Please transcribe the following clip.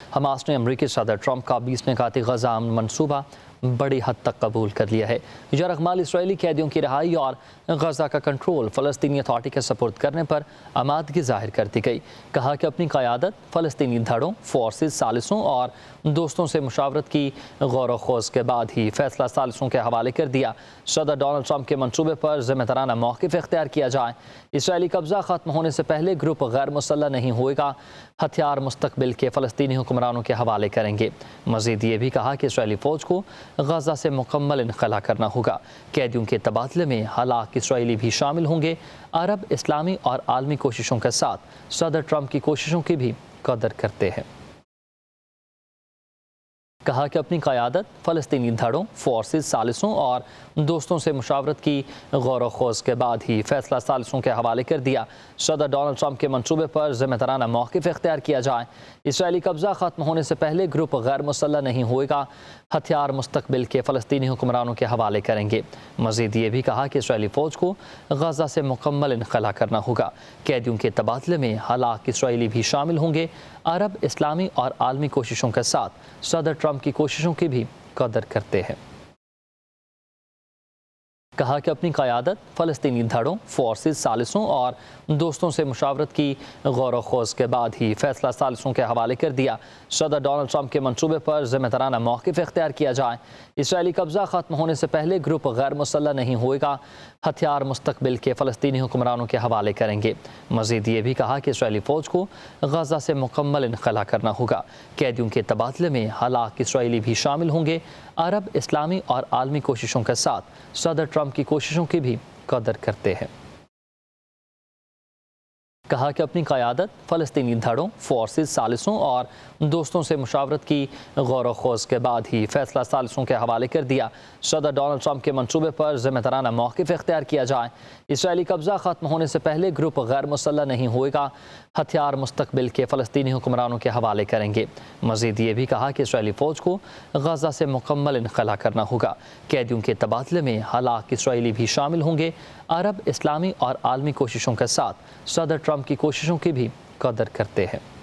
Hamas نے امریکی صدر ٹرمپ کا 20 نکاتی غزہ امن منصوبہ بڑی حد تک قبول کر لیا ہے۔ یرغمال اسرائیلی قیدیوں کی رہائی اور غزہ کا کنٹرول فلسطینی اتھارٹی کے سپرد کرنے پر آمادگی ظاہر کر دی گئی۔ کہا کہ اپنی قیادت فلسطینی دھڑوں، فورسز، ثالثوں اور دوستوں سے مشاورت کی غور و خوض کے بعد ہی فیصلہ ثالثوں کے حوالے کر دیا۔ صدر ڈونلڈ ٹرمپ کے منصوبے پر ذمہ دارانہ موقف اختیار کیا جائے، اسرائیلی قبضہ ختم ہونے سے پہلے گروپ غیر مسلح نہیں ہوئے گا، ہتھیار مستقبل کے فلسطینی حکمرانوں کے حوالے کریں گے۔ مزید یہ بھی کہا کہ اسرائیلی فوج کو غزہ سے مکمل انخلا کرنا ہوگا، قیدیوں کے تبادلے میں ہلاک اسرائیلی بھی شامل ہوں گے، عرب، اسلامی اور عالمی کوششوں کے ساتھ صدر ٹرمپ کی کوششوں کی بھی قدر کرتے ہیں۔ کہا کہ اپنی قیادت فلسطینی دھڑوں، فورسز، ثالثوں اور دوستوں سے مشاورت کی غور و خوض کے بعد ہی فیصلہ ثالثوں کے حوالے کر دیا۔ صدر ڈونلڈ ٹرمپ کے منصوبے پر ذمہ دارانہ موقف اختیار کیا جائے، اسرائیلی قبضہ ختم ہونے سے پہلے گروپ غیر مسلح نہیں ہوئے گا، ہتھیار مستقبل کے فلسطینی حکمرانوں کے حوالے کریں گے۔ مزید یہ بھی کہا کہ اسرائیلی فوج کو غزہ سے مکمل انخلا کرنا ہوگا، قیدیوں کے تبادلے میں ہلاک اسرائیلی بھی شامل ہوں گے، عرب، اسلامی اور عالمی کوششوں کے ساتھ صدر ٹرمپ کی کوششوں کی بھی قدر کرتے ہیں۔ کہا کہ اپنی قیادت فلسطینی دھڑوں، فورسز، ثالثوں اور دوستوں سے مشاورت کی غور و خوض کے بعد ہی فیصلہ ثالثوں کے حوالے کر دیا۔ صدر ڈونلڈ ٹرمپ کے منصوبے پر ذمہ دارانہ موقف اختیار کیا جائے، اسرائیلی قبضہ ختم ہونے سے پہلے گروپ غیر مسلح نہیں ہوئے گا، ہتھیار مستقبل کے فلسطینی حکمرانوں کے حوالے کریں گے۔ مزید یہ بھی کہا کہ اسرائیلی فوج کو غزہ سے مکمل انخلا کرنا ہوگا، قیدیوں کے تبادلے میں ہلاک اسرائیلی بھی شامل ہوں گے، عرب، اسلامی اور عالمی کوششوں کے ساتھ صدر ٹرمپ کی کوششوں کی بھی قدر کرتے ہیں۔ کہا کہ اپنی قیادت فلسطینی دھڑوں، فورسز، ثالثوں اور دوستوں سے مشاورت کی غور و خوض کے بعد ہی فیصلہ ثالثوں کے حوالے کر دیا۔ صدر ڈونلڈ ٹرمپ کے منصوبے پر ذمہ دارانہ موقف اختیار کیا جائے، اسرائیلی قبضہ ختم ہونے سے پہلے گروپ غیر مسلح نہیں ہوئے گا، ہتھیار مستقبل کے فلسطینی حکمرانوں کے حوالے کریں گے۔ مزید یہ بھی کہا کہ اسرائیلی فوج کو غزہ سے مکمل انخلا کرنا ہوگا، قیدیوں کے تبادلے میں ہلاک اسرائیلی بھی شامل ہوں گے، عرب، اسلامی اور عالمی کوششوں کے ساتھ صدر ٹرمپ کی کوششوں کی بھی قدر کرتے ہیں۔